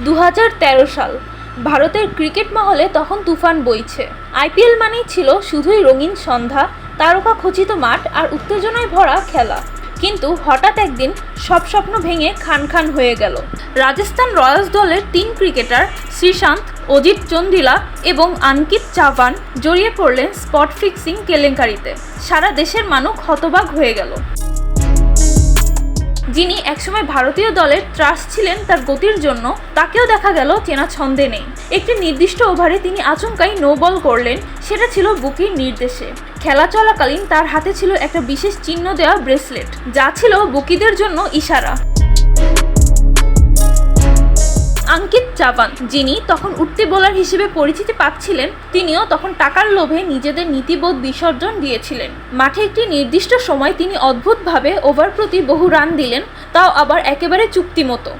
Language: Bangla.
2013 সাল। ভারতের ক্রিকেট মহলে তখন তুফান বইছে। আইপিএল মানেই ছিল শুধুই রঙিন সন্ধ্যা, তারকা খচিত মাঠ আর উত্তেজনায় ভরা খেলা। কিন্তু হঠাৎ একদিন সব স্বপ্ন ভেঙে খান খান হয়ে গেল। রাজস্থান রয়্যালস দলের 3 ক্রিকেটার শ্রীশান্ত, অজিত চন্দিলা এবং আঙ্কিত চাভান জড়িয়ে পড়লেন স্পট ফিক্সিং কেলেঙ্কারিতে। সারা দেশের মানুষ হতবাক হয়ে গেল। যিনি একসময় ভারতীয় দলের ত্রাস ছিলেন তার গতির জন্য, তাকেও দেখা গেল চেনা ছন্দে নেই। একটি নির্দিষ্ট ওভারে তিনি আচমকাই নো বল করলেন, সেটা ছিল বুকির নির্দেশে। খেলা চলাকালীন তার হাতে ছিল একটা বিশেষ চিহ্ন দেওয়া ব্রেসলেট, যা ছিল বুকিদের জন্য ইশারা। আঙ্কিত চাভান, যিনি তখন উঠতি বোলার হিসেবে পরিচিতি পাচ্ছিলেন, তিনিও তখন টাকার লোভে নিজেদের নীতিবোধ বিসর্জন দিয়েছিলেন। মাঠে একটি নির্দিষ্ট সময় তিনি অদ্ভুতভাবে ওভার প্রতি বহু রান দিলেন, তাও আবার একেবারে চুক্তি মতো।